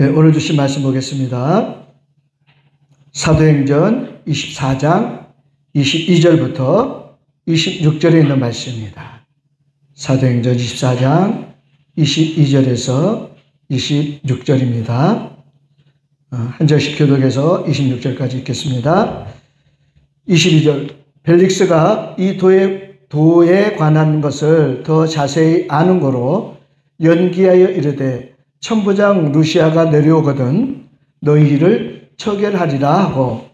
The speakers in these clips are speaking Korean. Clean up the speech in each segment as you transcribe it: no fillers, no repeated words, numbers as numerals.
네, 오늘 주신 말씀 보겠습니다. 사도행전 24장 22절부터 26절에 있는 말씀입니다. 사도행전 24장 22절에서 26절입니다. 한 절씩 교독해서 26절까지 읽겠습니다. 22절, 벨릭스가 이 도에 관한 것을 더 자세히 아는 거로 연기하여 이르되 천부장 루시아가 내려오거든 너희를 처결하리라 하고,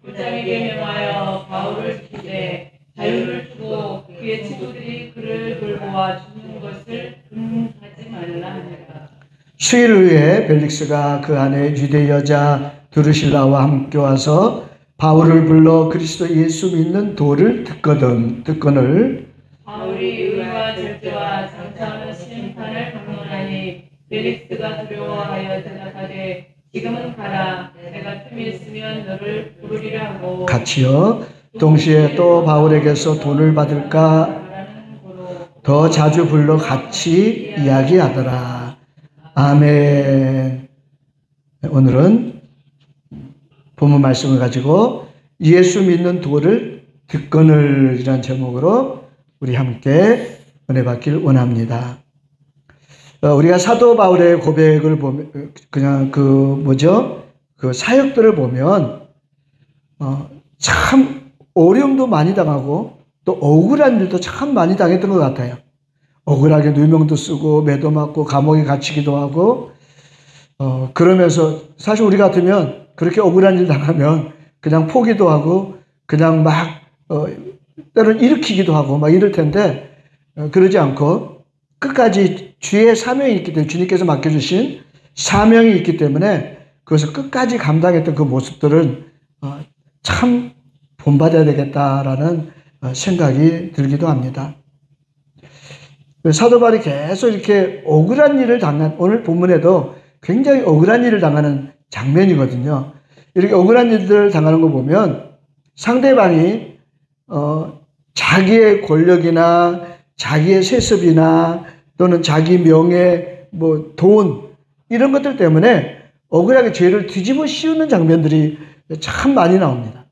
국장에게 명하여 바울을 시키되 자유를 주고 그의 친구들이 그를 돌보아 죽는 것을 금하지 말라 하니라. 수일 후에 벨릭스가 그 안에 유대 여자 드루실라와 함께 와서 바울을 불러 그리스도 예수 믿는 도를 듣거늘 바울이 의와 절제와 장차하는 심판을 강론하니 벨릭스가 두려워하여 대답하되 지금은 가라. 내가 틈이 있으면 너를 부르리라 하고 같이요. 동시에 또 바울에게서 돈을 받을까 더 자주 불러 같이 이야기하더라. 아멘. 오늘은 본문 말씀을 가지고 예수 믿는 도를 듣거늘 이라는 제목으로 우리 함께 은혜 받길 원합니다. 우리가 사도 바울의 고백을 보면, 그냥 그 사역들을 보면, 참 어려움도 많이 당하고 또 억울한 일도 참 많이 당했던 것 같아요. 억울하게 누명도 쓰고 매도 맞고 감옥에 갇히기도 하고, 그러면서 사실 우리 같으면 그렇게 억울한 일 당하면 그냥 포기도 하고 그냥 막, 때로는 일으키기도 하고 막 이럴 텐데, 그러지 않고 끝까지 주의 사명이 있기 때문에, 주님께서 맡겨주신 사명이 있기 때문에 그것을 끝까지 감당했던 그 모습들은 참 본받아야 되겠다라는 생각이 들기도 합니다. 사도 바울이 계속 이렇게 억울한 일을 오늘 본문에도 굉장히 억울한 일을 당하는 장면이거든요. 이렇게 억울한 일들을 당하는 거 보면 상대방이 자기의 권력이나 자기의 세습이나 또는 자기 명예, 돈 이런 것들 때문에 억울하게 죄를 뒤집어 씌우는 장면들이 참 많이 나옵니다.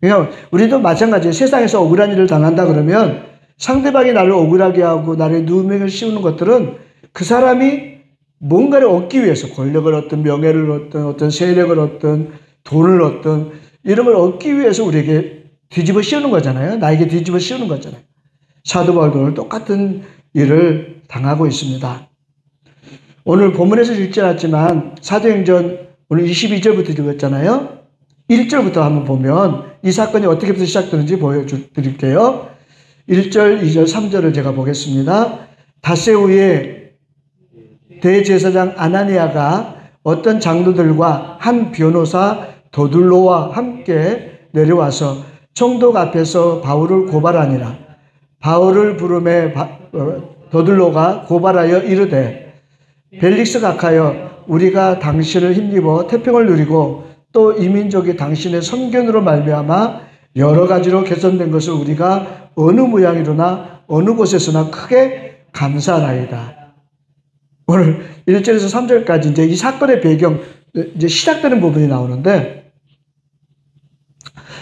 그러니까 우리도 마찬가지예요. 세상에서 억울한 일을 당한다 그러면 상대방이 나를 억울하게 하고 나를 누명을 씌우는 것들은 그 사람이 뭔가를 얻기 위해서 권력을 얻든 명예를 얻든 어떤 세력을 얻든 돈을 얻든 이런 걸 얻기 위해서 우리에게 뒤집어 씌우는 거잖아요. 나에게 뒤집어 씌우는 거잖아요. 사도 바울도 오늘 똑같은 일을 당하고 있습니다. 오늘 본문에서 읽지 않았지만 사도행전 오늘 22절부터 읽었잖아요. 1절부터 한번 보면 이 사건이 어떻게 시작되는지 보여드릴게요. 1절, 2절, 3절을 제가 보겠습니다. 닷새 후에 대제사장 아나니아가 어떤 장로들과 한 변호사 도둘로와 함께 내려와서 총독 앞에서 바울을 고발하니라. 바울을 부르매 도둘로가 고발하여 이르되 벨릭스 각하여 우리가 당신을 힘입어 태평을 누리고 또 이 민족이 당신의 선견으로 말미암아 여러 가지로 개선된 것을 우리가 어느 모양이로나 어느 곳에서나 크게 감사하나이다. 오늘 1절에서 3절까지 이제 이 사건의 배경, 이제 시작되는 부분이 나오는데,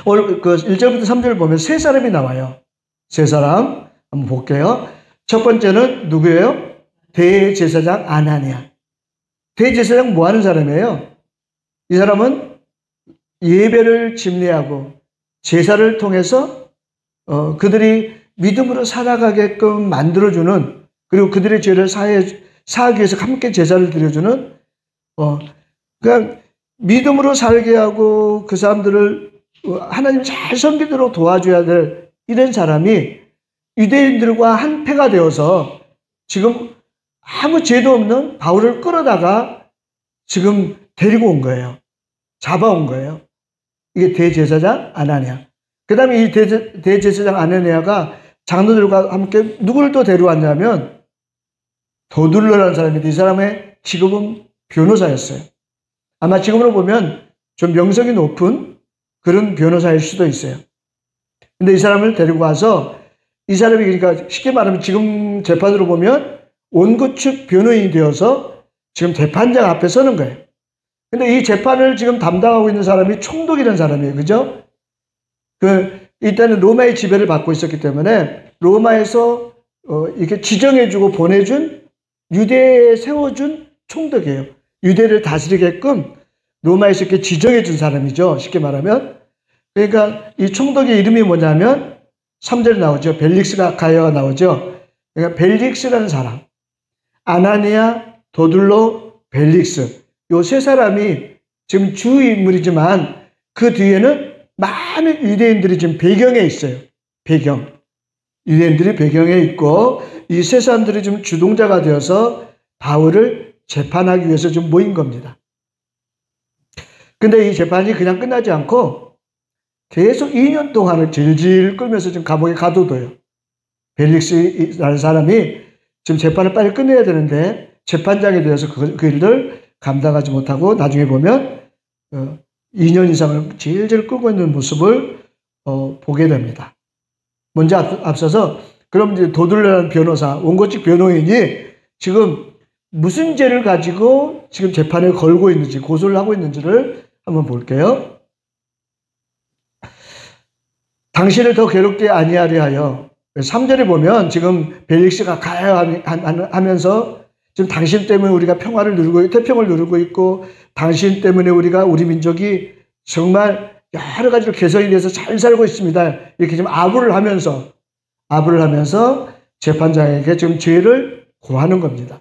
오늘 그 1절부터 3절을 보면 세 사람이 나와요. 세 사람 한번 볼게요. 첫 번째는 누구예요? 대제사장 아나니아. 대제사장 뭐 하는 사람이에요? 이 사람은 예배를 집례하고 제사를 통해서 그들이 믿음으로 살아가게끔 만들어주는, 그리고 그들의 죄를 사하기 위해서 함께 제사를 드려주는, 그러니까 믿음으로 살게 하고 그 사람들을 하나님 잘 섬기도록 도와줘야 될 이런 사람이 유대인들과 한패가 되어서 지금 아무 죄도 없는 바울을 끌어다가 지금 데리고 온 거예요. 잡아온 거예요. 이게 대제사장 아나니아. 그 다음에 이 대제사장 아나니아가 장로들과 함께 누구를 또 데려왔냐면 도둘로라는 사람인데, 이 사람의 직업은 변호사였어요. 아마 지금으로 보면 좀 명성이 높은 그런 변호사일 수도 있어요. 근데 이 사람을 데리고 와서, 이 사람이 그러니까 쉽게 말하면 지금 재판으로 보면 원고 측 변호인이 되어서 지금 재판장 앞에 서는 거예요. 근데 이 재판을 지금 담당하고 있는 사람이 총독이라는 사람이에요. 그죠? 일단은 로마의 지배를 받고 있었기 때문에 로마에서 이렇게 지정해주고 보내준 유대에 세워준 총독이에요. 유대를 다스리게끔 로마에서 이렇게 지정해준 사람이죠. 쉽게 말하면. 그러니까 이 총독의 이름이 뭐냐면 3절에 나오죠. 벨릭스가 가야가 나오죠. 그러니까 벨릭스라는 사람, 아나니아, 도둘로, 벨릭스, 요 세 사람이 지금 주 인물이지만 그 뒤에는 많은 유대인들이 지금 배경에 있어요. 배경. 유대인들이 배경에 있고 이 세 사람들이 좀 주동자가 되어서 바울을 재판하기 위해서 좀 모인 겁니다. 근데 이 재판이 그냥 끝나지 않고 계속 2년 동안을 질질 끌면서 지금 감옥에 가둬둬요. 벨릭스라는 사람이 지금 재판을 빨리 끝내야 되는데 재판장에 대해서 그 일을 감당하지 못하고 나중에 보면 2년 이상을 질질 끌고 있는 모습을 보게 됩니다. 먼저 앞서서 그럼 이제 도둘로라는 변호사, 원고직 변호인이 지금 무슨 죄를 가지고 지금 재판에 걸고 있는지, 고소를 하고 있는지를 한번 볼게요. 당신을 더 괴롭게 아니하려 하여 3절에 보면 지금 벨릭스가 가야 하면서 지금 당신 때문에 우리가 평화를 누리고 태평을 누리고 있고 당신 때문에 우리 민족이 정말 여러 가지로 개선이 돼서 잘 살고 있습니다. 이렇게 지금 아부를 하면서 재판장에게 지금 죄를 고하는 겁니다.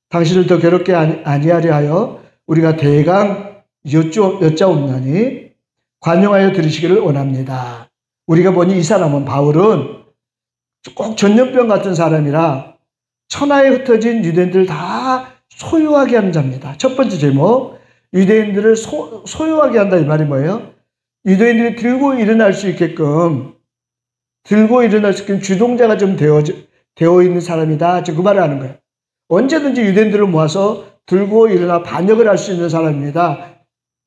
당신을 더 괴롭게 아니하려 하여 우리가 대강 여짜옵나니 관용하여 들으시기를 원합니다. 우리가 보니 이 사람은 바울은 꼭 전염병 같은 사람이라 천하에 흩어진 유대인들을 다 소유하게 하는 자입니다. 첫 번째 제목, 유대인들을 소유하게 한다 이 말이 뭐예요? 유대인들이 들고 일어날 수 있게끔 주동자가 좀 되어 있는 사람이다. 지금 그 말을 하는 거예요. 언제든지 유대인들을 모아서 들고 일어나 반역을 할 수 있는 사람입니다.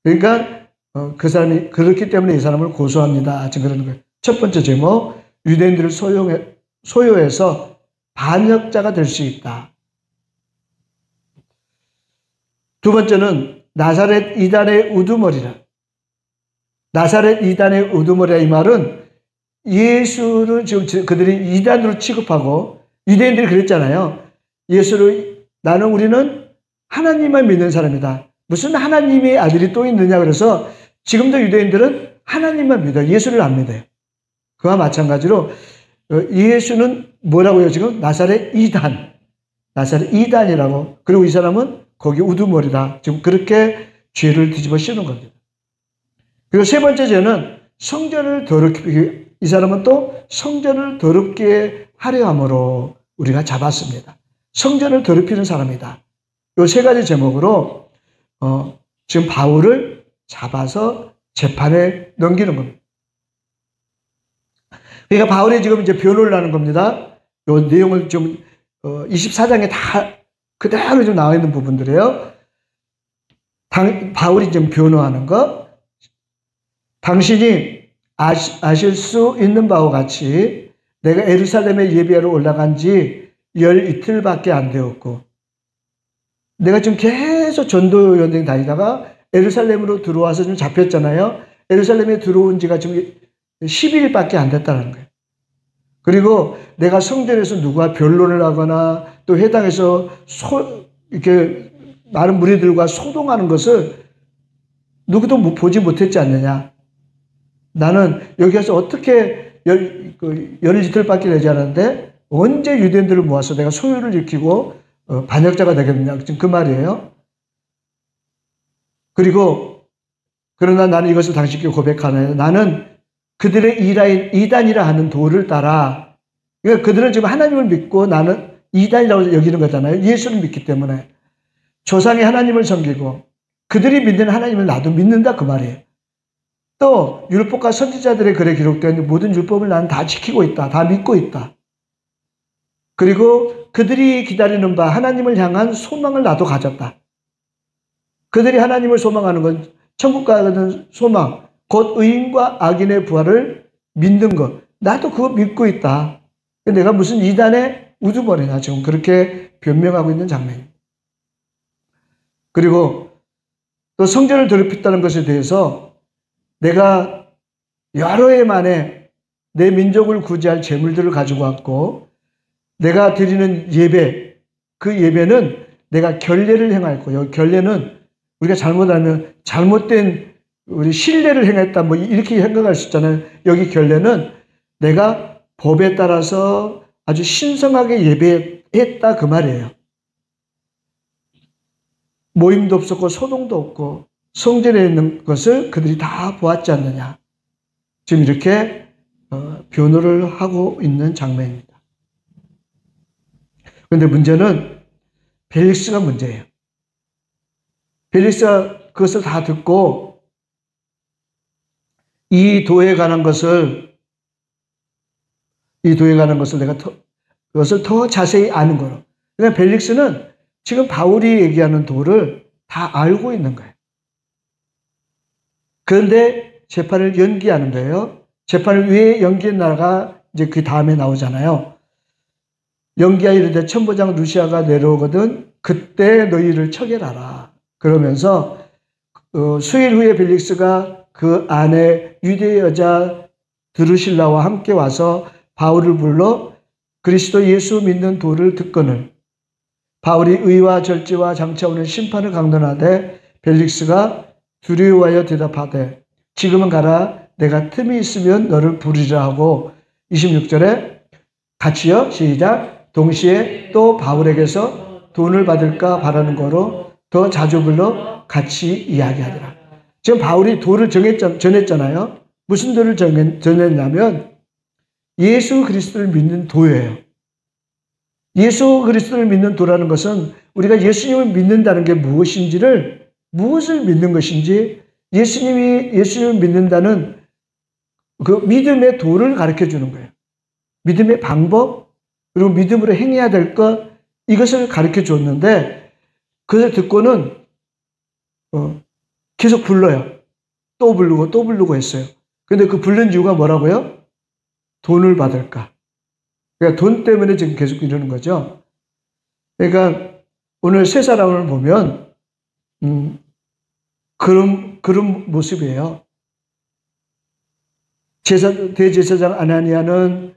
그러니까 그 사람이 그렇기 때문에 이 사람을 고소합니다. 지금 그러는 거예요. 첫 번째 제목, 유대인들을 소유해서 반역자가 될 수 있다. 두 번째는 나사렛 이단의 우두머리라. 나사렛 이단의 우두머리라 이 말은 예수를 지금 그들이 이단으로 취급하고 유대인들이 그랬잖아요. 우리는 하나님만 믿는 사람이다. 무슨 하나님의 아들이 또 있느냐 그래서 지금도 유대인들은 하나님만 믿어요. 예수를 안 믿어요. 그와 마찬가지로 예수는 뭐라고요? 지금 나사렛 이단이라고. 그리고 이 사람은 거기 우두머리다. 지금 그렇게 죄를 뒤집어 씌우는 겁니다. 그리고 세 번째 죄는 이 사람은 또 성전을 더럽게 하려 함으로 우리가 잡았습니다. 성전을 더럽히는 사람이다. 이 세 가지 제목으로 지금 바울을 잡아서 재판에 넘기는 겁니다. 그러니까 바울이 지금 이제 변호를 하는 겁니다. 이 내용을 좀 24장에 다 그대로 좀 나와 있는 부분들이에요. 바울이 지금 변호하는 것. 당신이 아실 수 있는 바와 같이 내가 예루살렘에 예배하러 올라간 지 열 이틀밖에 안 되었고 내가 지금 계속 전도 여행 다니다가 예루살렘으로 들어와서 좀 잡혔잖아요. 예루살렘에 들어온 지가 지금 10일밖에 안 됐다는 거예요. 그리고 내가 성전에서 누가 변론을 하거나 또 회당에서 이렇게 많은 무리들과 소동하는 것을 누구도 보지 못했지 않느냐. 나는 여기 와서 어떻게 열 이틀밖에 되지 않았는데 언제 유대인들을 모아서 내가 소유를 일으키고 반역자가 되겠느냐. 지금 그 말이에요. 그리고 그러나 나는 이것을 당신께 고백하나요. 나는 그들의 이단이라 하는 도를 따라, 그러니까 그들은 지금 하나님을 믿고 나는 이단이라고 여기는 거잖아요. 예수를 믿기 때문에. 조상의 하나님을 섬기고 그들이 믿는 하나님을 나도 믿는다 그 말이에요. 또 율법과 선지자들의 글에 기록된 모든 율법을 나는 다 지키고 있다. 다 믿고 있다. 그리고 그들이 기다리는 바 하나님을 향한 소망을 나도 가졌다. 그들이 하나님을 소망하는 건 천국 가는 소망, 곧 의인과 악인의 부활을 믿는 것. 나도 그거 믿고 있다. 내가 무슨 이단의 우두머리냐 지금 그렇게 변명하고 있는 장면입니다. 그리고 또 성전을 더럽혔다는 것에 대해서 내가 여러 해 만에 내 민족을 구제할 재물들을 가지고 왔고 내가 드리는 예배, 그 예배는 내가 결례를 행하였고, 여기 결례는 우리가 잘못하면 잘못된 우리 신뢰를 행했다 뭐 이렇게 생각할 수 있잖아요. 여기 결례는 내가 법에 따라서 아주 신성하게 예배했다 그 말이에요. 모임도 없었고 소동도 없고 성전에 있는 것을 그들이 다 보았지 않느냐. 지금 이렇게 변호를 하고 있는 장면입니다. 그런데 문제는 벨릭스가 문제예요. 벨릭스가 그것을 다 듣고 이 도에 관한 것을 내가 그것을 더 자세히 아는 거로. 그러니까 벨릭스는 지금 바울이 얘기하는 도를 다 알고 있는 거예요. 그런데 재판을 연기하는 거예요. 재판을 왜 연기했나가 이제 그 다음에 나오잖아요. 연기하여 이르되 천부장 루시아가 내려오거든 그때 너희를 처결하라. 그러면서 수일 후에 벨릭스가 그 안에 유대 여자 드루실라와 함께 와서 바울을 불러 그리스도 예수 믿는 도를 듣거늘 바울이 의와 절제와 장차오는 심판을 강론하되 벨릭스가 두려워하여 대답하되 지금은 가라 내가 틈이 있으면 너를 부르리라 하고 26절에 같이요 시작 동시에 또 바울에게서 돈을 받을까 바라는 거로 더 자주 불러 같이 이야기하더라. 지금 바울이 도를 전했잖아요. 무슨 도를 전했냐면 예수 그리스도를 믿는 도예요. 예수 그리스도를 믿는 도라는 것은 우리가 예수님을 믿는다는 게 무엇인지를 무엇을 믿는 것인지 예수님을 믿는다는 그 믿음의 도를 가르쳐 주는 거예요. 믿음의 방법 그리고 믿음으로 행해야 될 것 이것을 가르쳐 줬는데 그것을 듣고는 계속 불러요. 또 부르고 또 부르고 했어요. 그런데 그 부른 이유가 뭐라고요? 돈을 받을까? 그러니까 돈 때문에 지금 계속 이러는 거죠. 그러니까 오늘 세 사람을 보면 그런 모습이에요. 대제사장 아나니아는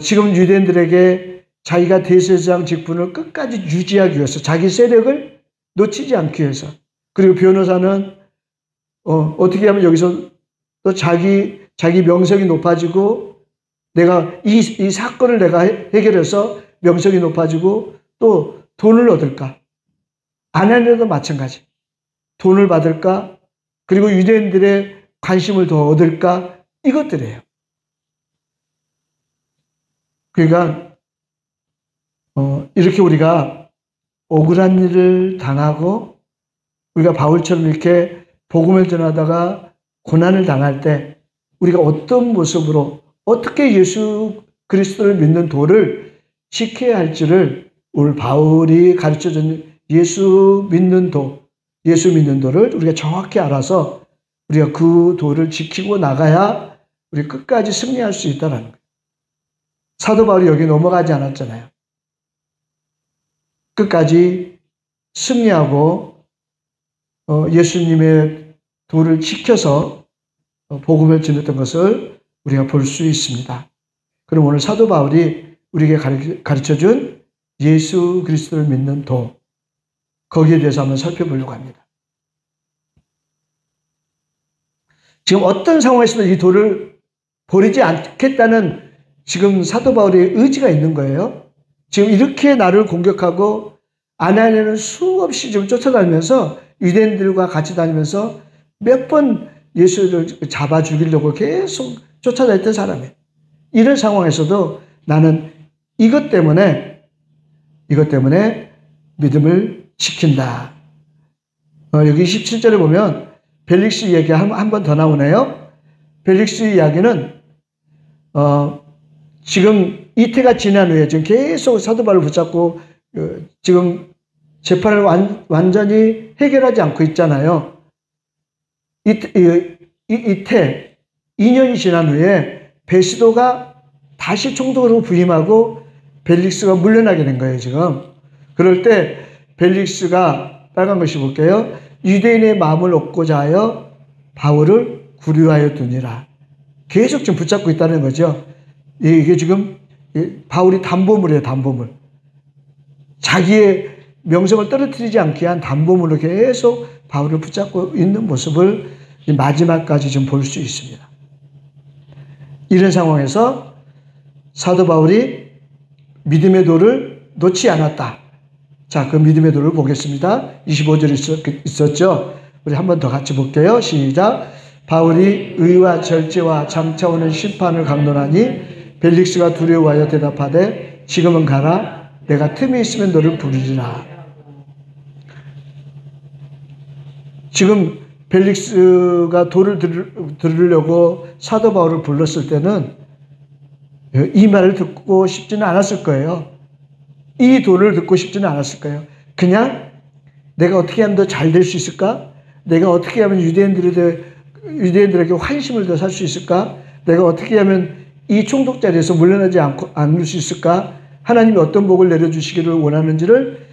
지금 유대인들에게 자기가 대제사장 직분을 끝까지 유지하기 위해서 자기 세력을 놓치지 않기 위해서 그리고 변호사는 어떻게 하면 여기서 또 자기 명성이 높아지고 내가 이 사건을 내가 해결해서 명성이 높아지고 또 돈을 얻을까? 아나니아도 마찬가지. 돈을 받을까? 그리고 유대인들의 관심을 더 얻을까? 이것들이에요. 그러니까 이렇게 우리가 억울한 일을 당하고 우리가 바울처럼 이렇게 복음을 전하다가 고난을 당할 때 우리가 어떤 모습으로 어떻게 예수 그리스도를 믿는 도를 지켜야 할지를 오늘 바울이 가르쳐준 예수 믿는 도를 우리가 정확히 알아서 우리가 그 도를 지키고 나가야 우리 끝까지 승리할 수 있다는 거예요. 사도 바울이 여기 넘어가지 않았잖아요. 끝까지 승리하고 예수님의 도를 지켜서 복음을 전했던 것을 우리가 볼 수 있습니다. 그럼 오늘 사도 바울이 우리에게 가르쳐준 예수 그리스도를 믿는 도 거기에 대해서 한번 살펴보려고 합니다. 지금 어떤 상황에서도 이 도를 버리지 않겠다는 지금 사도 바울의 의지가 있는 거예요. 지금 이렇게 나를 공격하고 아나니아는 수없이 지금 쫓아다니면서 유대인들과 같이 다니면서 몇 번 예수를 잡아 죽이려고 계속 쫓아다녔던 사람이에요. 이런 상황에서도 나는 이것 때문에 믿음을 지킨다. 여기 17절에 보면 벨릭스 이야기가 한 번 더 나오네요. 벨릭스 이야기는 지금 이태가 지난 후에 지금 계속 사도 바울을 붙잡고 지금 재판을 완전히 해결하지 않고 있잖아요. 이태 2년이 지난 후에 베시도가 다시 총독으로 부임하고 벨릭스가 물러나게 된 거예요, 지금. 그럴 때 벨릭스가 빨간 글씨 볼게요. 유대인의 마음을 얻고자 하여 바울을 구류하여 두니라. 계속 좀 붙잡고 있다는 거죠. 이게 지금 바울이 담보물이에요. 담보물. 자기의 명성을 떨어뜨리지 않게 한 담보물로 계속 바울을 붙잡고 있는 모습을 마지막까지 좀 볼 수 있습니다. 이런 상황에서 사도 바울이 믿음의 도를 놓지 않았다. 자, 그 믿음의 도를 보겠습니다. 25절 있었죠? 우리 한 번 더 같이 볼게요. 시작. 바울이 의와 절제와 장차 오는 심판을 강론하니 벨릭스가 두려워하여 대답하되 지금은 가라. 내가 틈이 있으면 너를 부르리라. 지금 벨릭스가 도를 들으려고 사도 바울을 불렀을 때는 이 말을 듣고 싶지는 않았을 거예요. 이 도를 듣고 싶지는 않았을 거예요. 그냥 내가 어떻게 하면 더 잘 될 수 있을까? 내가 어떻게 하면 유대인들에게 환심을 더 살 수 있을까? 내가 어떻게 하면 이 총독 자리에서 물러나지 않을 수 있을까? 하나님이 어떤 복을 내려주시기를 원하는지를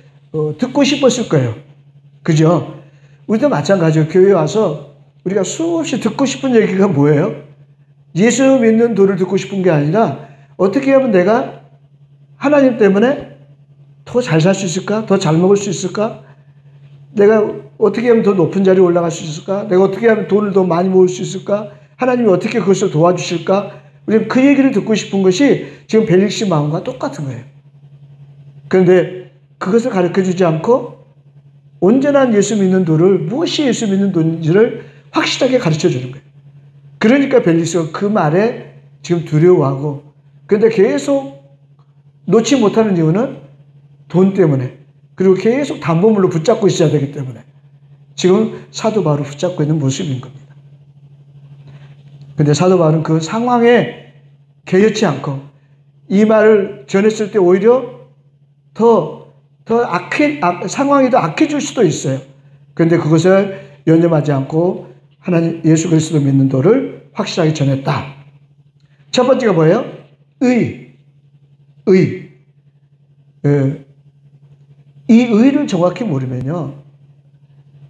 듣고 싶었을 거예요. 그죠? 우리도 마찬가지예요. 교회에 와서 우리가 수없이 듣고 싶은 얘기가 뭐예요? 예수 믿는 도를 듣고 싶은 게 아니라 어떻게 하면 내가 하나님 때문에 더 잘 살 수 있을까? 더 잘 먹을 수 있을까? 내가 어떻게 하면 더 높은 자리에 올라갈 수 있을까? 내가 어떻게 하면 돈을 더 많이 모을 수 있을까? 하나님이 어떻게 그것을 도와주실까? 우리는 그 얘기를 듣고 싶은 것이 지금 벨릭스 마음과 똑같은 거예요. 그런데 그것을 가르쳐주지 않고 온전한 예수 믿는 도를, 무엇이 예수 믿는 도인지를 확실하게 가르쳐주는 거예요. 그러니까 벨릭스가 그 말에 지금 두려워하고, 그런데 계속 놓지 못하는 이유는 돈 때문에, 그리고 계속 담보물로 붙잡고 있어야 되기 때문에 지금 사도 바울을 붙잡고 있는 모습인 겁니다. 그런데 사도 바울은 그 상황에 개의치 않고 이 말을 전했을 때 오히려 상황이 더 악해질 수도 있어요. 그런데 그것을 연념하지 않고 하나님 예수 그리스도 믿는 도를 확실하게 전했다. 첫 번째가 뭐예요? 이 의를 정확히 모르면요,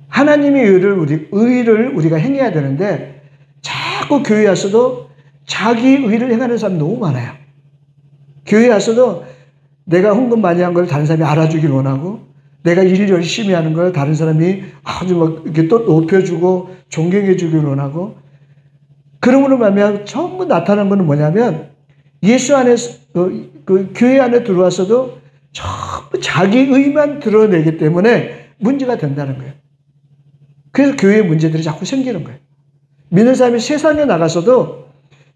하나님의 의를 우리가 행해야 되는데 자꾸 교회에 와서도 자기 의를 행하는 사람이 너무 많아요. 교회에 와서도 내가 헌금 많이 한 걸 다른 사람이 알아주길 원하고, 내가 일 열심히 하는 걸 다른 사람이 아주 막 이렇게 또 높여주고 존경해주길 원하고, 그러므로 말미암아 전부 나타난 것은 뭐냐면 예수 안에 그 교회 안에 들어와서도 전부 자기 의만 드러내기 때문에 문제가 된다는 거예요. 그래서 교회에 문제들이 자꾸 생기는 거예요. 믿는 사람이 세상에 나가서도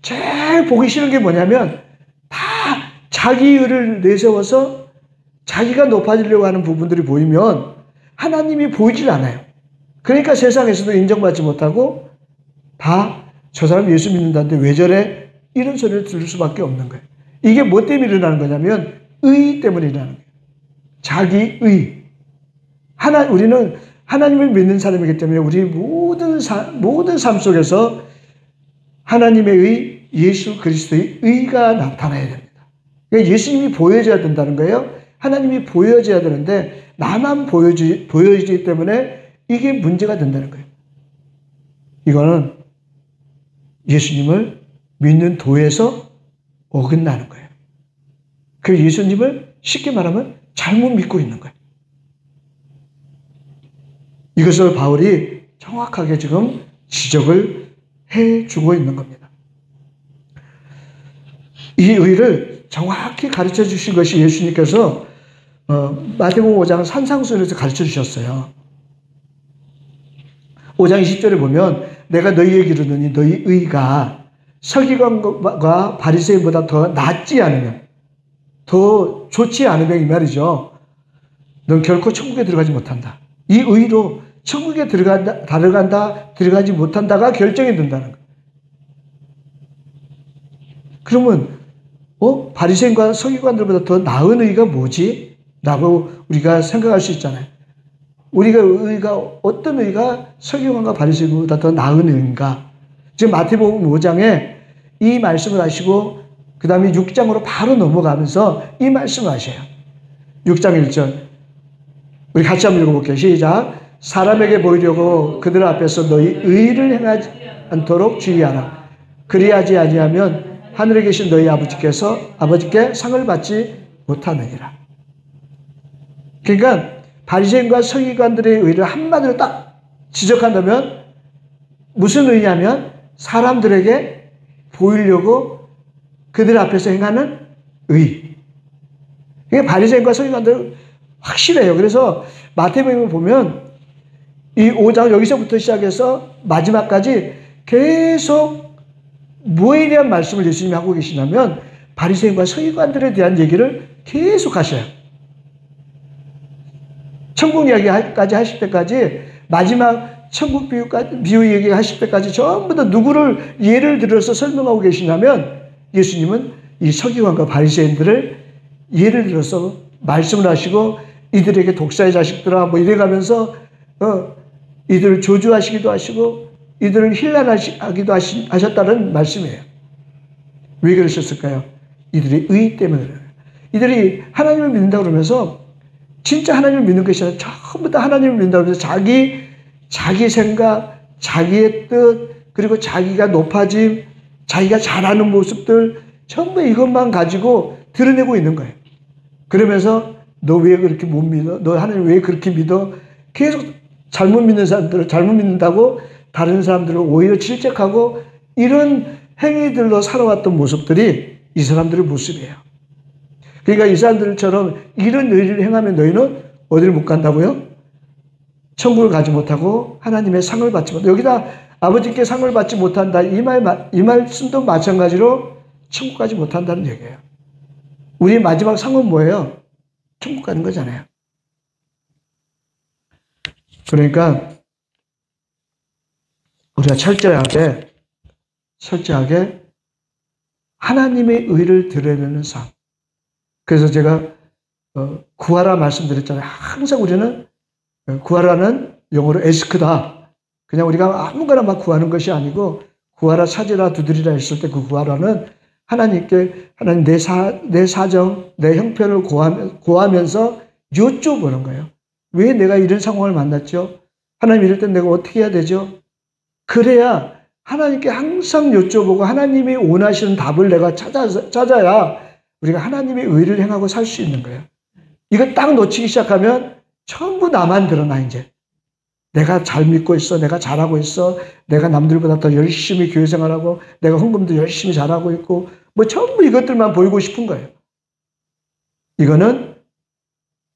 제일 보기 싫은 게 뭐냐면 다 자기 의를 내세워서 자기가 높아지려고 하는 부분들이 보이면 하나님이 보이질 않아요. 그러니까 세상에서도 인정받지 못하고 다 저 사람 예수 믿는다는데 왜 저래? 이런 소리를 들을 수밖에 없는 거예요. 이게 뭐 때문에 일어나는 거냐면 의 때문에 일어나는 거예요. 자기 의. 우리는 하나님을 믿는 사람이기 때문에 우리 모든 삶 속에서 하나님의 의, 예수 그리스도의 의가 나타나야 됩니다. 그러니까 예수님이 보여져야 된다는 거예요. 하나님이 보여져야 되는데 나만 보여지기 때문에 이게 문제가 된다는 거예요. 이거는 예수님을 믿는 도에서 어긋나는 거예요. 그 예수님을 쉽게 말하면 잘못 믿고 있는 거예요. 이것을 바울이 정확하게 지금 지적을 해주고 있는 겁니다. 이 의를 정확히 가르쳐 주신 것이 예수님께서 마태복음 5장 산상수훈에서 가르쳐 주셨어요. 5장 20절에 보면 내가 너희에게 이르노니 너희 의가 서기관과 바리새인보다 더 낫지 않으면, 더 좋지 않으면 이 말이죠. 넌 결코 천국에 들어가지 못한다. 이 의로 천국에 들어가지 못한다가 결정이 된다는 거예요. 그러면 바리새인과 서기관들보다 더 나은 의가 뭐지? 라고 우리가 생각할 수 있잖아요. 어떤 의가 서기관과 바리새인보다 더 나은 의인가? 지금 마태복음 5장에 이 말씀을 하시고 그 다음에 6장으로 바로 넘어가면서 이 말씀을 하셔요. 6장 1절 우리 같이 한번 읽어볼게요. 시작. 사람에게 보이려고 그들 앞에서 너희 의를 행하지 않도록 주의하라. 그리하지 아니하면 하늘에 계신 너희 아버지께 상을 받지 못하느니라. 그러니까 바리새인과 서기관들의 의를 한마디로 딱 지적한다면 무슨 의냐면 사람들에게 보이려고 그들 앞에서 행하는 의. 이게 바리새인과 서기관들은 확실해요. 그래서 마태복음을 보면 이 5장 여기서부터 시작해서 마지막까지 계속 뭐에 대한 말씀을 예수님이 하고 계시냐면 바리새인과 서기관들에 대한 얘기를 계속 하셔요. 천국 이야기까지 하실 때까지 마지막 천국 비유 얘기하실 때까지 전부 다 누구를 예를 들어서 설명하고 계시냐면 예수님은 이 서기관과 바리새인들을 예를 들어서 말씀을 하시고 이들에게 독사의 자식들아 뭐 이래가면서 이들을 조주하시기도 하시고 이들을 힐난하기도 하셨다는 말씀이에요. 왜 그러셨을까요? 이들의 의 때문에 그래요. 이들이 하나님을 믿는다고 그러면서 진짜 하나님을 믿는 것이 아니라 전부 다 하나님을 믿는다고 그러면서 자기 생각, 자기의 뜻, 그리고 자기가 높아짐, 자기가 잘하는 모습들 전부 이것만 가지고 드러내고 있는 거예요. 그러면서 너 왜 그렇게 못 믿어? 너 하나님 왜 그렇게 믿어? 계속 잘못 믿는 사람들을 잘못 믿는다고 다른 사람들을 오히려 질책하고 이런 행위들로 살아왔던 모습들이 이 사람들의 모습이에요. 그러니까 이 사람들처럼 이런 의를 행하면 너희는 어디를 못 간다고요? 천국을 가지 못하고 하나님의 상을 받지 못한다. 여기다 아버지께 상을 받지 못한다. 이 말씀도 마찬가지로 천국 가지 못한다는 얘기예요. 우리의 마지막 상은 뭐예요? 천국 가는 거잖아요. 그러니까 우리가 철저하게 하나님의 의를 드러내는 삶. 그래서 제가 구하라 말씀드렸잖아요. 항상 우리는 구하라는 영어로 ask다. 그냥 우리가 아무거나 막 구하는 것이 아니고 구하라 찾으라 두드리라 했을 때 그 구하라는 하나님께 하나님 내 사정, 내 형편을 고하면서 여쭤보는 거예요. 왜 내가 이런 상황을 만났죠? 하나님 이럴 땐 내가 어떻게 해야 되죠? 그래야 하나님께 항상 여쭤보고 하나님이 원하시는 답을 내가 찾아야 우리가 하나님의 의를 행하고 살 수 있는 거예요. 이거 딱 놓치기 시작하면 전부 나만 드러나 이제. 내가 잘 믿고 있어. 내가 잘하고 있어. 내가 남들보다 더 열심히 교회 생활하고 내가 헌금도 열심히 잘하고 있고 뭐 전부 이것들만 보이고 싶은 거예요. 이거는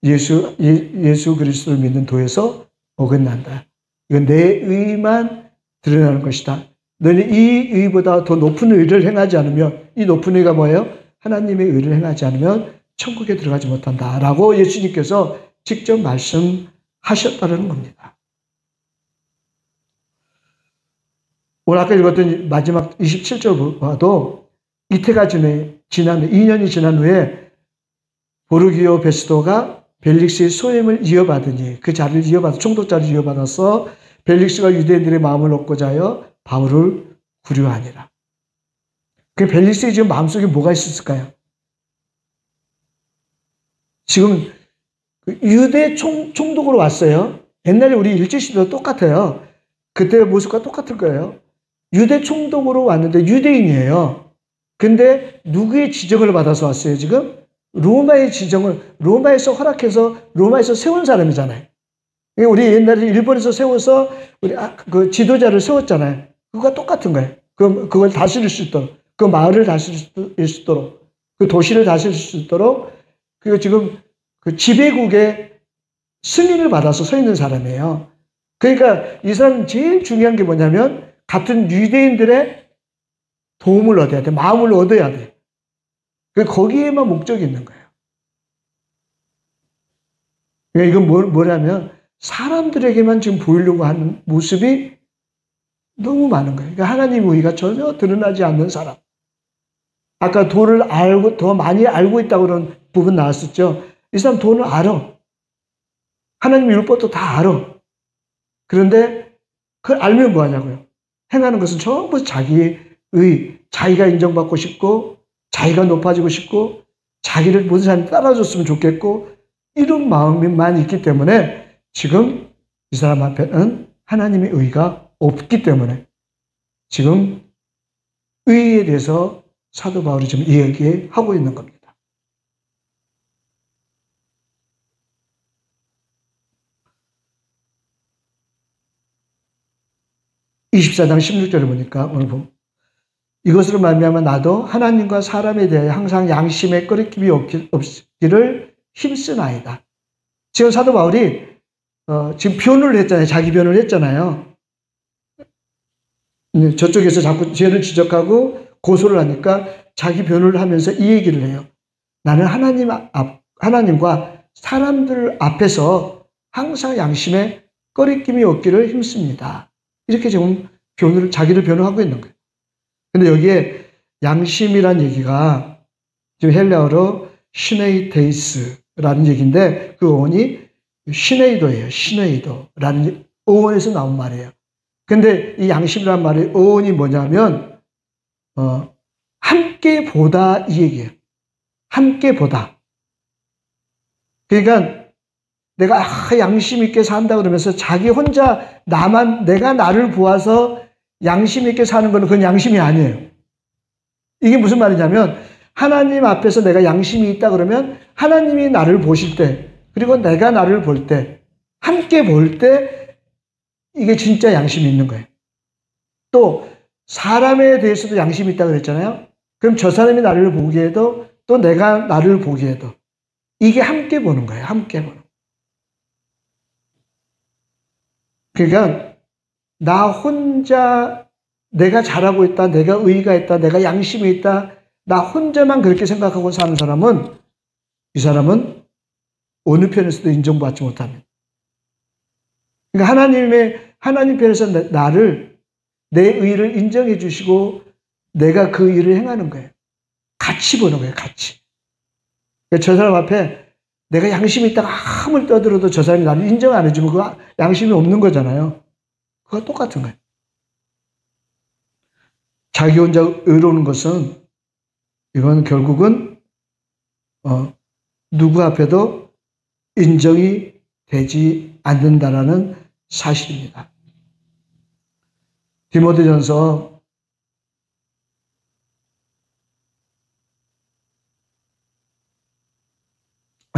예수 그리스도를 믿는 도에서 어긋난다. 이건 내 의만 드러나는 것이다. 너는 이 의보다 더 높은 의를 행하지 않으면 이 높은 의가 뭐예요? 하나님의 의를 행하지 않으면 천국에 들어가지 못한다. 라고 예수님께서 직접 말씀하셨다는 겁니다. 오늘 아까 읽었던 마지막 27절 봐도 이태가 지난 2년이 지난 후에 보르기오 베스도가 벨릭스의 소임을 이어받으니 그 자리를 총독 자리를 이어받아서 벨릭스가 유대인들의 마음을 얻고자 하여 바울을 구류하니라. 그 벨릭스의 지금 마음속에 뭐가 있었을까요? 지금 유대 총독으로 왔어요. 옛날에 우리 일제시대도 똑같아요. 그때의 모습과 똑같을 거예요. 유대 총독으로 왔는데 유대인이에요. 근데 누구의 지정을 받아서 왔어요, 지금? 로마에서 허락해서 로마에서 세운 사람이잖아요. 우리 옛날에 일본에서 세워서 우리 그 지도자를 세웠잖아요. 그거가 똑같은 거예요. 그걸 다스릴 수 있도록, 그 마을을 다스릴 수 있도록, 그 도시를 다스릴 수 있도록, 그리고 지금 그 지배국의 승인을 받아서 서 있는 사람이에요. 그러니까 이 사람은 제일 중요한 게 뭐냐면 같은 유대인들의 도움을 얻어야 돼. 마음을 얻어야 돼. 거기에만 목적이 있는 거예요. 그러니까 이건 뭐냐면 사람들에게만 지금 보이려고 하는 모습이 너무 많은 거예요. 그러니까 하나님의 의가 전혀 드러나지 않는 사람. 아까 돈을 알고 더 많이 알고 있다고 그런 부분 나왔었죠. 이 사람 돈을 알아. 하나님 율법도 다 알아. 그런데 그걸 알면 뭐 하냐고요. 행하는 것은 전부 자기의 의, 자기가 인정받고 싶고 자기가 높아지고 싶고 자기를 모든 사람이 따라줬으면 좋겠고 이런 마음만 있기 때문에 지금 이 사람 앞에는 하나님의 의가 없기 때문에 지금 의에 대해서 사도 바울이 지금 이야기하고 있는 겁니다. 24장 16절을 보니까 오늘 보면 이것으로 말미암아 나도 하나님과 사람에 대해 항상 양심의 꺼리낌이 없기를 힘쓰나이다. 지금 사도 바울이 지금 변호를 했잖아요. 자기 변호를 했잖아요. 저쪽에서 자꾸 죄를 지적하고 고소를 하니까 자기 변호를 하면서 이 얘기를 해요. 나는 하나님과 사람들 앞에서 항상 양심의 꺼리낌이 없기를 힘씁니다. 이렇게 지금 자기를 변호하고 있는 거예요. 근데 여기에 양심이란 얘기가 지금 헬라어로 시네이테이스라는 얘기인데 그 어원이 시네이도예요. 시네이도라는 어원에서 나온 말이에요. 근데 이 양심이란 말의 어원이 뭐냐면 함께 보다 이 얘기예요. 함께 보다. 그러니까 내가 양심 있게 산다 그러면서 자기 혼자 내가 나를 보아서 양심 있게 사는 거는 그건 양심이 아니에요. 이게 무슨 말이냐면 하나님 앞에서 내가 양심이 있다 그러면 하나님이 나를 보실 때 그리고 내가 나를 볼 때 함께 볼 때 이게 진짜 양심이 있는 거예요. 또 사람에 대해서도 양심이 있다 그랬잖아요. 그럼 저 사람이 나를 보기에도 또 내가 나를 보기에도 이게 함께 보는 거예요. 함께 보는 거예요. 그러니까 나 혼자 내가 잘하고 있다, 내가 의의가 있다, 내가 양심이 있다, 나 혼자만 그렇게 생각하고 사는 사람은 이 사람은 어느 편에서도 인정받지 못합니다. 그러니까 하나님 편에서 내 의의를 인정해 주시고 내가 그 일을 행하는 거예요. 같이 보는 거예요. 같이. 그러니까 저 사람 앞에 내가 양심이 있다가 아무리 떠들어도 저 사람이 나를 인정 안 해주면 그 양심이 없는 거잖아요. 그거 똑같은 거예요. 자기 혼자 의로우는 것은 이건 결국은 누구 앞에도 인정이 되지 않는다라는 사실입니다. 디모데전서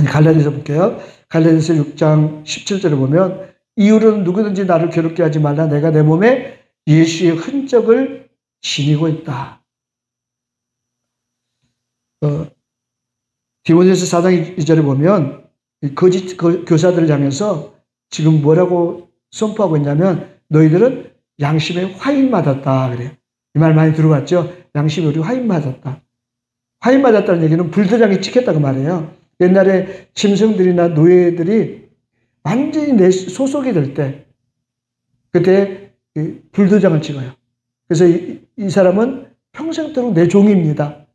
갈라디아서 볼게요. 갈라디아서 6장 17절에 보면 이후로는 누구든지 나를 괴롭게 하지 말라. 내가 내 몸에 예수의 흔적을 지니고 있다. 디모데전서 4장 2절에 보면 거짓 교사들을 향해서 지금 뭐라고 선포하고 있냐면 너희들은 양심에 화인 맞았다 그래요. 이 말 많이 들어봤죠? 양심에 우리 화인 맞았다. 화인 맞았다는 얘기는 불도장이 찍혔다 그 말이에요. 옛날에 짐승들이나 노예들이 완전히 내 소속이 될 때 그때 불도장을 찍어요. 그래서 이 사람은 평생도록 내 종입니다.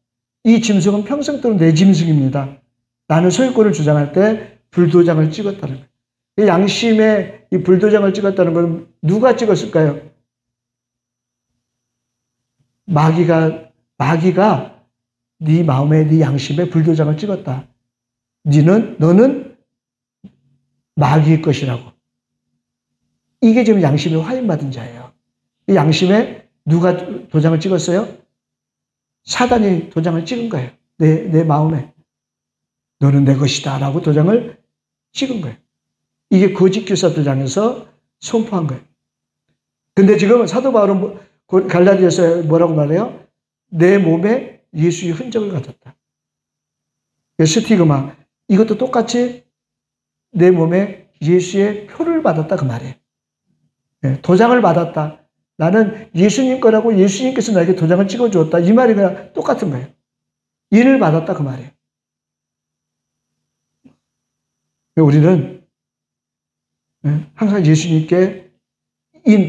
이 짐승은 평생도록 내 짐승입니다. 나는 소유권을 주장할 때 불도장을 찍었다는 거예요. 이 양심에 이 불도장을 찍었다는 건 누가 찍었을까요? 마귀가 네 마음에 네 양심에 불도장을 찍었다. 너는 마귀의 것이라고. 이게 지금 양심에 화인받은 자예요. 이 양심에 누가 도장을 찍었어요? 사단이 도장을 찍은 거예요. 내 마음에. 너는 내 것이다 라고 도장을 찍은 거예요. 이게 거짓 교사들 향해서 선포한 거예요. 근데 지금 사도 바울은 갈라디아서에 뭐라고 말해요? 내 몸에 예수의 흔적을 가졌다. 스티그마. 이것도 똑같이 내 몸에 예수의 표를 받았다 그 말이에요. 도장을 받았다. 나는 예수님 거라고 예수님께서 나에게 도장을 찍어주었다. 이 말이 그냥 똑같은 거예요. 일을 받았다 그 말이에요. 우리는 항상 예수님께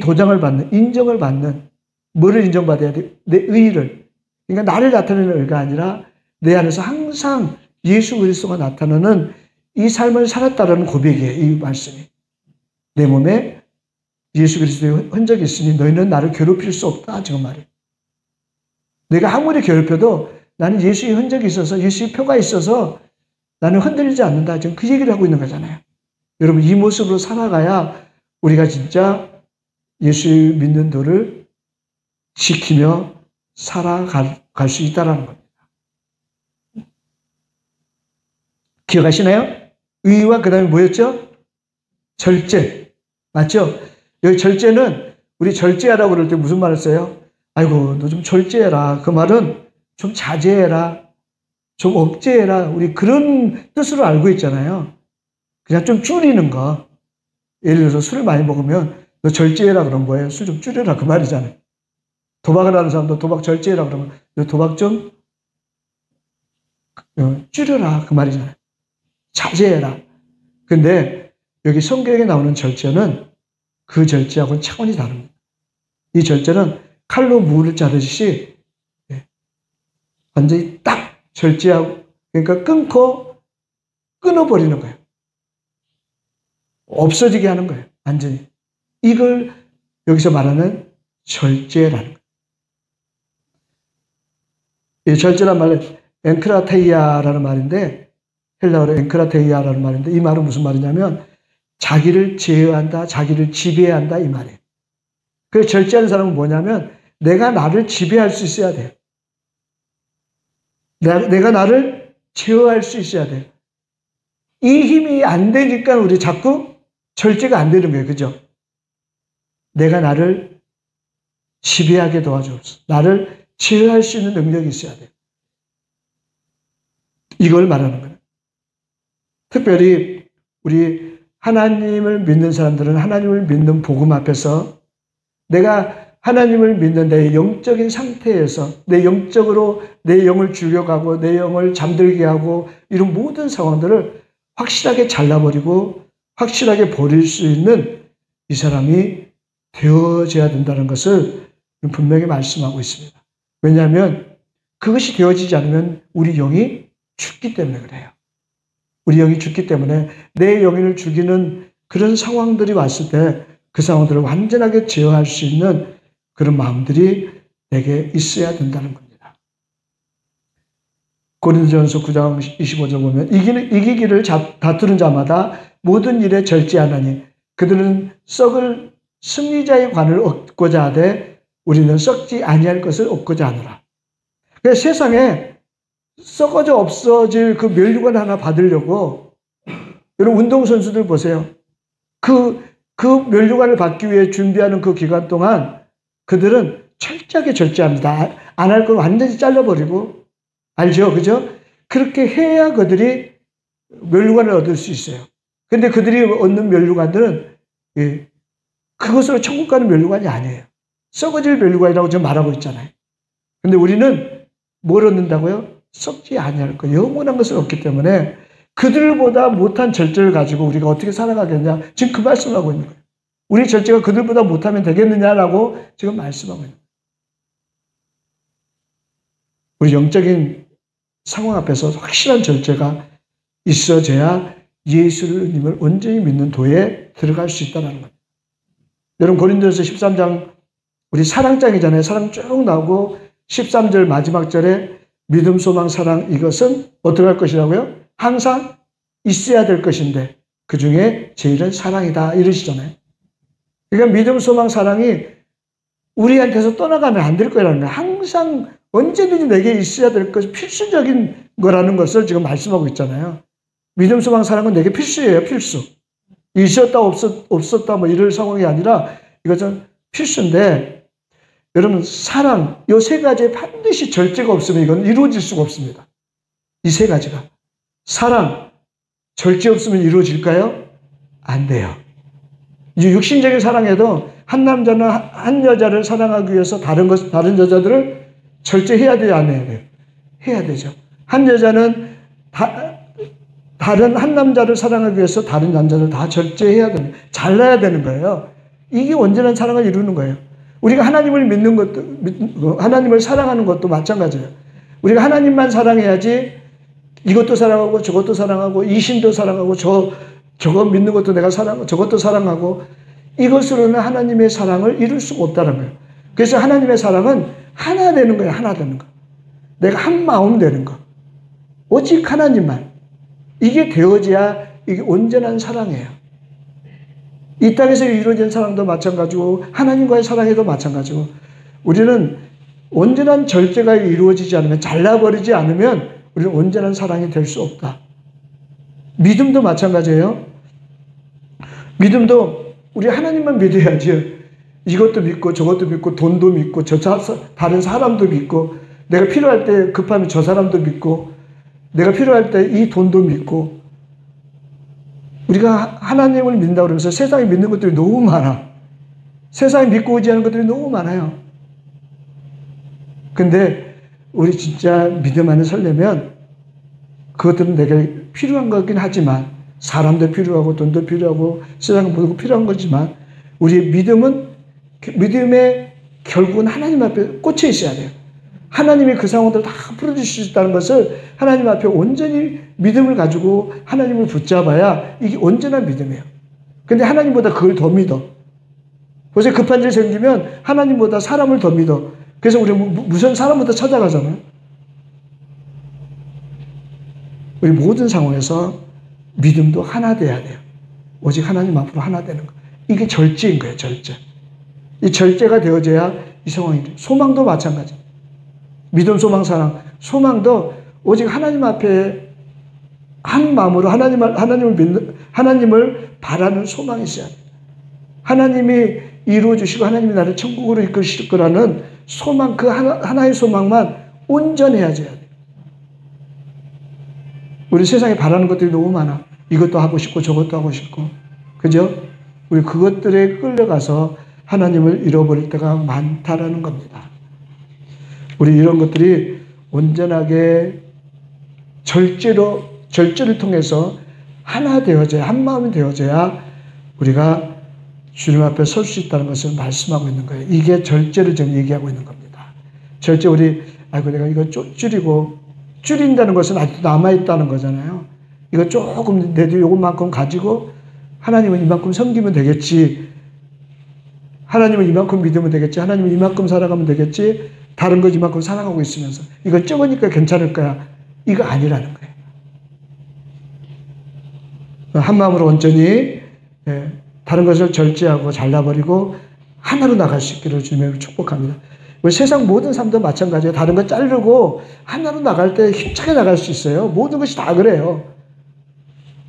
도장을 받는, 인정을 받는, 뭐를 인정받아야 돼? 내 의의를. 그러니까 나를 나타내는 의가 아니라 내 안에서 항상 예수 그리스도가 나타나는 이 삶을 살았다라는 고백이에요. 이 말씀이. 내 몸에 예수 그리스도의 흔적이 있으니 너희는 나를 괴롭힐 수 없다. 지금 말이에요. 내가 아무리 괴롭혀도 나는 예수의 흔적이 있어서 예수의 표가 있어서 나는 흔들리지 않는다. 지금 그 얘기를 하고 있는 거잖아요. 여러분, 이 모습으로 살아가야 우리가 진짜 예수 믿는 도를 지키며 살아갈 수 있다는 겁니다. 기억하시나요? 의와 그 다음에 뭐였죠? 절제. 맞죠? 여기 절제는 우리 절제하라고 그럴 때 무슨 말을 써요? 아이고, 너 좀 절제해라. 그 말은 좀 자제해라. 좀 억제해라. 우리 그런 뜻으로 알고 있잖아요. 그냥 좀 줄이는 거. 예를 들어서 술을 많이 먹으면 너 절제해라 그런 거예요. 술 좀 줄여라 그 말이잖아요. 도박을 하는 사람도 도박 절제해라 그러면 너 도박 좀 줄여라 그 말이잖아요. 자제해라. 근데 여기 성경에 나오는 절제는 그 절제하고는 차원이 다릅니다. 이 절제는 칼로 무를 자르듯이 완전히 딱 절제하고, 그러니까 끊어버리는 거예요. 없어지게 하는 거예요. 완전히. 이걸 여기서 말하는 절제라는 거예요. 이 절제란 말은 엔크라테이아라는 말인데, 헬라어로 엔크라테이아라는 말인데, 이 말은 무슨 말이냐면 자기를 제어한다, 자기를 지배한다 이 말이에요. 그래서 절제하는 사람은 뭐냐면 내가 나를 지배할 수 있어야 돼요. 내가 나를 제어할 수 있어야 돼요. 이 힘이 안 되니까 우리 자꾸 절제가 안 되는 거예요. 그죠? 내가 나를 지배하게 도와주옵소서. 나를 제어할 수 있는 능력이 있어야 돼요. 이걸 말하는 거예요. 특별히 우리 하나님을 믿는 사람들은 하나님을 믿는 복음 앞에서 내가 하나님을 믿는 내 영적인 상태에서 내 영적으로 내 영을 죽여가고 내 영을 잠들게 하고 이런 모든 상황들을 확실하게 잘라버리고 확실하게 버릴 수 있는 이 사람이 되어져야 된다는 것을 분명히 말씀하고 있습니다. 왜냐하면 그것이 되어지지 않으면 우리 영이 죽기 때문에 그래요. 우리 영이 죽기 때문에 내 영을 죽이는 그런 상황들이 왔을 때 그 상황들을 완전하게 제어할 수 있는 그런 마음들이 내게 있어야 된다는 겁니다. 고린도전서 9장 25절 보면 이기기를 다투는 자마다 모든 일에 절제하나니 그들은 썩을 승리자의 관을 얻고자 하되 우리는 썩지 아니할 것을 얻고자 하노라. 그래서 세상에 썩어져 없어질 그 면류관 하나 받으려고 여러분 운동선수들 보세요. 그 면류관을 받기 위해 준비하는 그 기간 동안 그들은 철저하게 절제합니다. 안 할 걸 완전히 잘라버리고 알죠? 그죠? 그렇게 해야 그들이 면류관을 얻을 수 있어요. 근데 그들이 얻는 면류관들은 그것으로 천국 가는 면류관이 아니에요. 썩어질 면류관이라고 지금 말하고 있잖아요. 근데 우리는 뭘 얻는다고요? 썩지 아니할 거, 영원한 것을 얻기 때문에 그들보다 못한 절제를 가지고 우리가 어떻게 살아가겠냐? 지금 그 말씀을 하고 있는 거예요. 우리 절제가 그들보다 못하면 되겠느냐라고 지금 말씀하고 있는 거예요. 우리 영적인 상황 앞에서 확실한 절제가 있어져야 예수님을 온전히 믿는 도에 들어갈 수 있다는 겁니다. 여러분 고린도전서 13장 우리 사랑장이잖아요. 사랑 쭉 나오고 13절 마지막 절에 믿음, 소망, 사랑 이것은 어떻게 할 것이라고요? 항상 있어야 될 것인데 그 중에 제일은 사랑이다 이러시잖아요. 그러니까 믿음, 소망, 사랑이 우리한테서 떠나가면 안 될 거라는 거예요. 항상 언제든지 내게 있어야 될 것이 필수적인 거라는 것을 지금 말씀하고 있잖아요. 믿음, 소망, 사랑은 내게 필수예요. 필수. 있었다 없었다 뭐 이럴 상황이 아니라 이것은 필수인데 여러분 사랑 이 세 가지에 반드시 절제가 없으면 이건 이루어질 수가 없습니다. 이 세 가지가 사랑 절제 없으면 이루어질까요? 안 돼요. 이제 육신적인 사랑에도 한 남자는 한 여자를 사랑하기 위해서 다른 여자들을 절제해야 돼요, 안 해야 돼요? 해야 되죠. 한 여자는 다른 한 남자를 사랑하기 위해서 다른 남자를 다 절제해야 되는, 잘라야 되는 거예요. 이게 온전한 사랑을 이루는 거예요. 우리가 하나님을 믿는 것도, 하나님을 사랑하는 것도 마찬가지예요. 우리가 하나님만 사랑해야지 이것도 사랑하고 저것도 사랑하고 이 신도 사랑하고 저거 믿는 것도 내가 사랑하고 저것도 사랑하고 이것으로는 하나님의 사랑을 이룰 수가 없다는 거예요. 그래서 하나님의 사랑은 하나 되는 거예요. 하나 되는 거. 내가 한 마음 되는 거. 오직 하나님만. 이게 되어져야 이게 온전한 사랑이에요. 이 땅에서 이루어진 사랑도 마찬가지고 하나님과의 사랑에도 마찬가지고 우리는 온전한 절제가 이루어지지 않으면 잘라버리지 않으면 우리는 온전한 사랑이 될 수 없다. 믿음도 마찬가지예요. 믿음도 우리 하나님만 믿어야지. 이것도 믿고 저것도 믿고 돈도 믿고 다른 사람도 믿고 내가 필요할 때 급하면 저 사람도 믿고 내가 필요할 때 이 돈도 믿고 우리가 하나님을 믿는다고 그러면서 세상에 믿는 것들이 너무 많아. 세상에 믿고 오지 않은 것들이 너무 많아요. 근데 우리 진짜 믿음 안에 설려면 그것들은 내게 필요한 거긴 하지만 사람도 필요하고 돈도 필요하고 세상 모든 거 필요한 거지만 우리의 믿음의 결국은 하나님 앞에 꽂혀 있어야 돼요. 하나님이 그 상황들을 다 풀어줄 수 있다는 것을 하나님 앞에 온전히 믿음을 가지고 하나님을 붙잡아야 이게 온전한 믿음이에요. 근데 하나님보다 그걸 더 믿어. 벌써 급한 일 생기면 하나님보다 사람을 더 믿어. 그래서 우리 무슨 사람부터 찾아가잖아요. 우리 모든 상황에서 믿음도 하나 돼야 돼요. 오직 하나님 앞으로 하나 되는 거. 이게 절제인 거예요, 절제. 이 절제가 되어져야 이 상황이 돼요. 소망도 마찬가지. 믿음, 소망, 사랑. 소망도 오직 하나님 앞에 한 마음으로 하나님을 바라는 소망이 있어야 돼요. 하나님이 이루어 주시고 하나님이 나를 천국으로 이끄실 거라는 소망, 그 하나의 소망만 온전해야져야 돼요. 우리 세상에 바라는 것들이 너무 많아. 이것도 하고 싶고 저것도 하고 싶고. 그죠? 우리 그것들에 끌려가서 하나님을 잃어버릴 때가 많다라는 겁니다. 우리 이런 것들이 온전하게 절제를 통해서 하나 되어져야, 한 마음이 되어져야 우리가 주님 앞에 설 수 있다는 것을 말씀하고 있는 거예요. 이게 절제를 지금 얘기하고 있는 겁니다. 절제 내가 이거 줄인다는 것은 아직도 남아있다는 거잖아요. 이거 조금, 내도 이것만큼 가지고 하나님은 이만큼 섬기면 되겠지. 하나님은 이만큼 믿으면 되겠지. 하나님은 이만큼 살아가면 되겠지. 다른 거 이만큼 살아가고 있으면서. 이거 적으니까 괜찮을 거야. 이거 아니라는 거예요. 한 마음으로 온전히 다른 것을 절제하고 잘라버리고 하나로 나갈 수 있기를 주님의 축복합니다. 세상 모든 삶도 마찬가지예요. 다른 거 자르고 하나로 나갈 때 힘차게 나갈 수 있어요. 모든 것이 다 그래요.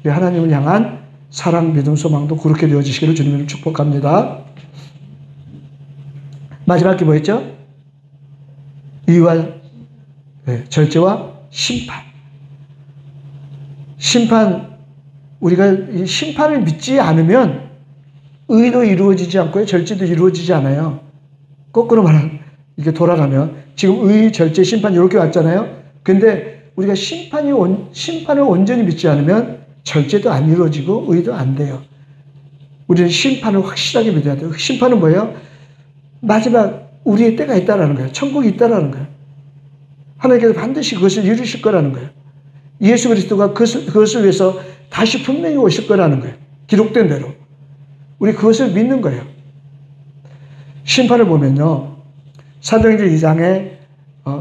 하나님을 향한 사랑, 믿음, 소망도 그렇게 되어지시기를 주님을 축복합니다. 마지막 게 뭐였죠? 의와 절제와 심판. 우리가 이 심판을 믿지 않으면 의도 이루어지지 않고요. 절제도 이루어지지 않아요. 거꾸로 말하면 이렇게 돌아가면 지금 의, 절제, 심판 이렇게 왔잖아요. 근데 우리가 심판을 온전히 믿지 않으면 절제도 안 이루어지고 의도 안 돼요. 우리는 심판을 확실하게 믿어야 돼요. 심판은 뭐예요? 마지막 우리의 때가 있다라는 거예요. 천국이 있다라는 거예요. 하나님께서 반드시 그것을 이루실 거라는 거예요. 예수 그리스도가 그것을 위해서 다시 분명히 오실 거라는 거예요. 기록된 대로. 우리 그것을 믿는 거예요. 심판을 보면요. 사도행전 2장에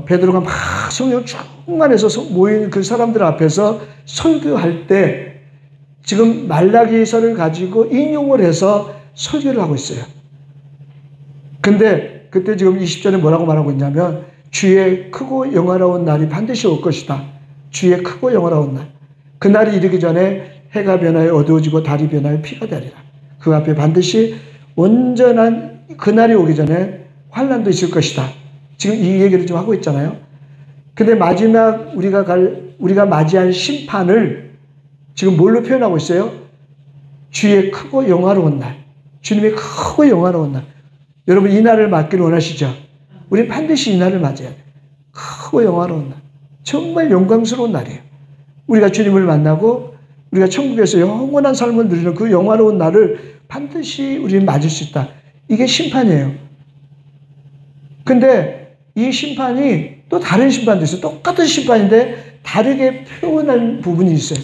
베드로가 막 성령 충만해서 모인 그 사람들 앞에서 설교할 때 지금 말라기서를 가지고 인용을 해서 설교를 하고 있어요. 근데 그때 지금 20절에 뭐라고 말하고 있냐면 주의 크고 영화로운 날이 반드시 올 것이다. 주의 크고 영화로운 날. 그 날이 이르기 전에 해가 변하여 어두워지고 달이 변하여 피가 되리라. 그 앞에 반드시 온전한 그 날이 오기 전에 환난도 있을 것이다. 지금 이 얘기를 좀 하고 있잖아요. 근데 마지막 우리가 맞이할 심판을 지금 뭘로 표현하고 있어요? 주의 크고 영화로운 날. 주님의 크고 영화로운 날. 여러분 이 날을 맞기를 원하시죠? 우리 반드시 이 날을 맞아야 돼요. 크고 영화로운 날. 정말 영광스러운 날이에요. 우리가 주님을 만나고 우리가 천국에서 영원한 삶을 누리는 그 영화로운 날을 반드시 우리는 맞을 수 있다. 이게 심판이에요. 근데 이 심판이 또 다른 심판도 있어요. 똑같은 심판인데 다르게 표현한 부분이 있어요.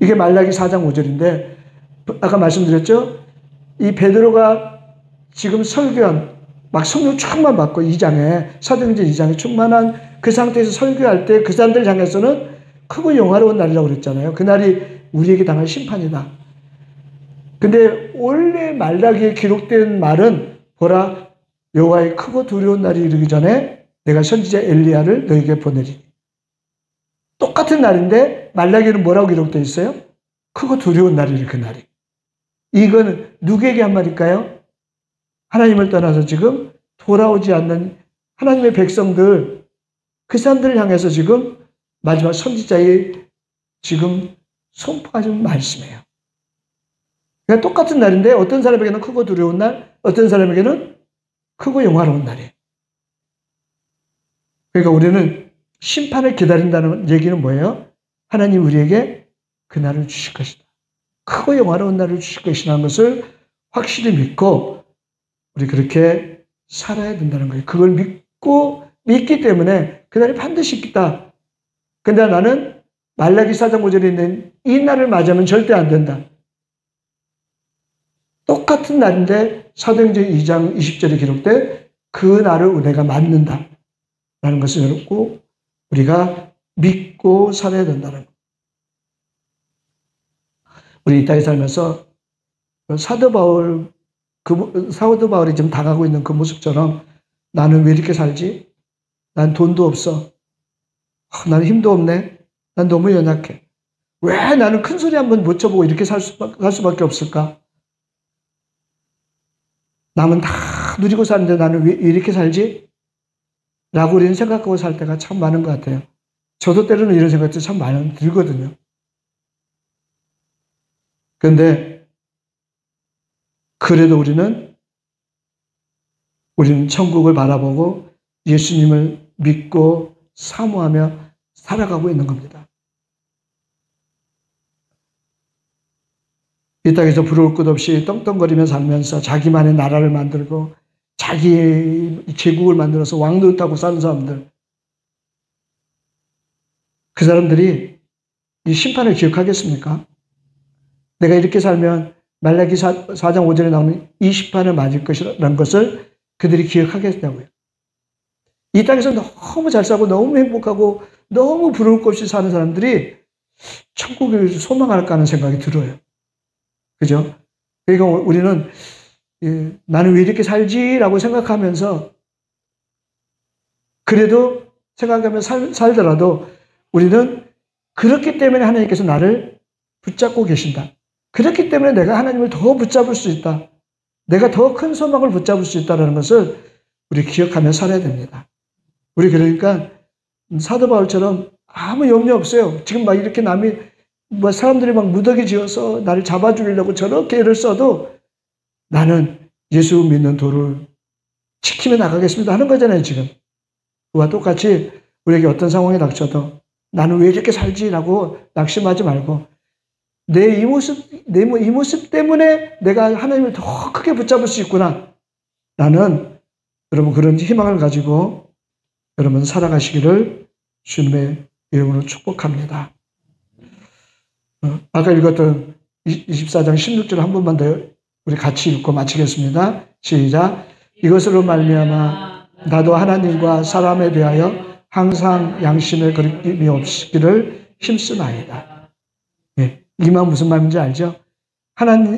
이게 말라기 4장 5절인데 아까 말씀드렸죠? 이 베드로가 지금 설교한 막 성령 충만 받고 2장에 사도행전 2장에 충만한 그 상태에서 설교할 때 그 사람들 향해서는 크고 영화로운 날이라고 그랬잖아요. 그날이 우리에게 당할 심판이다. 근데 원래 말라기에 기록된 말은 보라, 여호와의 크고 두려운 날이 이르기 전에 내가 선지자 엘리야를 너에게 보내리니. 똑같은 날인데 말라기에는 뭐라고 기록되어 있어요? 크고 두려운 날이래, 그 날이. 이거는 누구에게 한 말일까요? 하나님을 떠나서 지금 돌아오지 않는 하나님의 백성들, 그 사람들을 향해서 지금 마지막 선지자의 지금 선포하는 말씀이에요. 그러니까 똑같은 날인데 어떤 사람에게는 크고 두려운 날, 어떤 사람에게는 크고 영화로운 날이에요. 그러니까 우리는 심판을 기다린다는 얘기는 뭐예요? 하나님 우리에게 그 날을 주실 것이다. 크고 영화로운 날을 주실 것이라는 것을 확실히 믿고 우리 그렇게 살아야 된다는 거예요. 그걸 믿기 때문에 그 날이 반드시 있다. 근데 나는 말라기 4장 5절에 있는 이 날을 맞이하면 절대 안 된다. 똑같은 날인데 사도행전 2장 20절에 기록된 그 날을 내가 맞는다. 라는 것을 꼭 우리가 믿고 살아야 된다는 것. 우리 이 땅에 살면서 사도 바울이 지금 당하고 있는 그 모습처럼 나는 왜 이렇게 살지? 난 돈도 없어. 나는 힘도 없네. 난 너무 연약해. 왜 나는 큰 소리 한번 못 쳐보고 이렇게 살 수밖에 없을까? 남은 다 누리고 사는데 나는 왜 이렇게 살지? 라고 우리는 생각하고 살 때가 참 많은 것 같아요. 저도 때로는 이런 생각들이 참 많이 들거든요. 그런데 그래도 우리는 천국을 바라보고 예수님을 믿고 사모하며 살아가고 있는 겁니다. 이 땅에서 부러울 것 없이 떵떵거리며 살면서 자기만의 나라를 만들고 자기의 제국을 만들어서 왕노릇하고 사는 사람들, 그 사람들이 이 심판을 기억하겠습니까? 내가 이렇게 살면 말라기 4장 5절에 나오는 이 심판을 맞을 것이라는 것을 그들이 기억하겠냐고요. 이 땅에서 너무 잘 살고 너무 행복하고 너무 부러울 것 없이 사는 사람들이 천국을 소망할까 하는 생각이 들어요. 그죠? 그러니까 우리는 나는 왜 이렇게 살지라고 생각하면서 그래도 생각하면서 살더라도 우리는 그렇기 때문에 하나님께서 나를 붙잡고 계신다. 그렇기 때문에 내가 하나님을 더 붙잡을 수 있다. 내가 더 큰 소망을 붙잡을 수 있다는 것을 우리 기억하며 살아야 됩니다. 우리 그러니까 사도 바울처럼 아무 염려 없어요. 지금 막 이렇게 사람들이 막 무더기 지어서 나를 잡아 죽이려고 저렇게 애를 써도 나는 예수 믿는 도를 지키며 나가겠습니다 하는 거잖아요, 지금. 그와 똑같이 우리에게 어떤 상황이 닥쳐도 나는 왜 이렇게 살지라고 낙심하지 말고 이 모습 때문에 내가 하나님을 더 크게 붙잡을 수 있구나. 나는 여러분 그런 희망을 가지고 여러분 살아가시기를 주님의 이름으로 축복합니다. 아까 읽었던 24장 16절 한 번만 더 우리 같이 읽고 마치겠습니다. 시작. 이것으로 말미암아 나도 하나님과 사람에 대하여 항상 양심의 거리낌이 없기를 힘쓰나이다. 예, 이 말 무슨 말인지 알죠?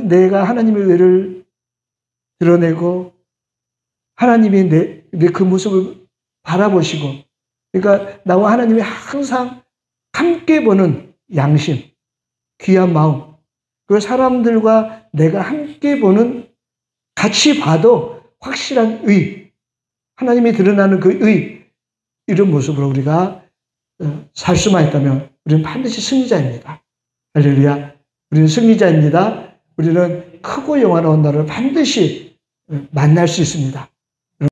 내가 하나님의 의를 드러내고 하나님이 내 그 모습을 바라보시고, 그러니까 나와 하나님이 항상 함께 보는 양심, 귀한 마음, 그 사람들과 내가 함께 보는, 같이 봐도 확실한 의, 하나님이 드러나는 그 의, 이런 모습으로 우리가 살 수만 있다면 우리는 반드시 승리자입니다. 할렐루야. 우리는 승리자입니다. 우리는 크고 영화로운 날을 반드시 만날 수 있습니다.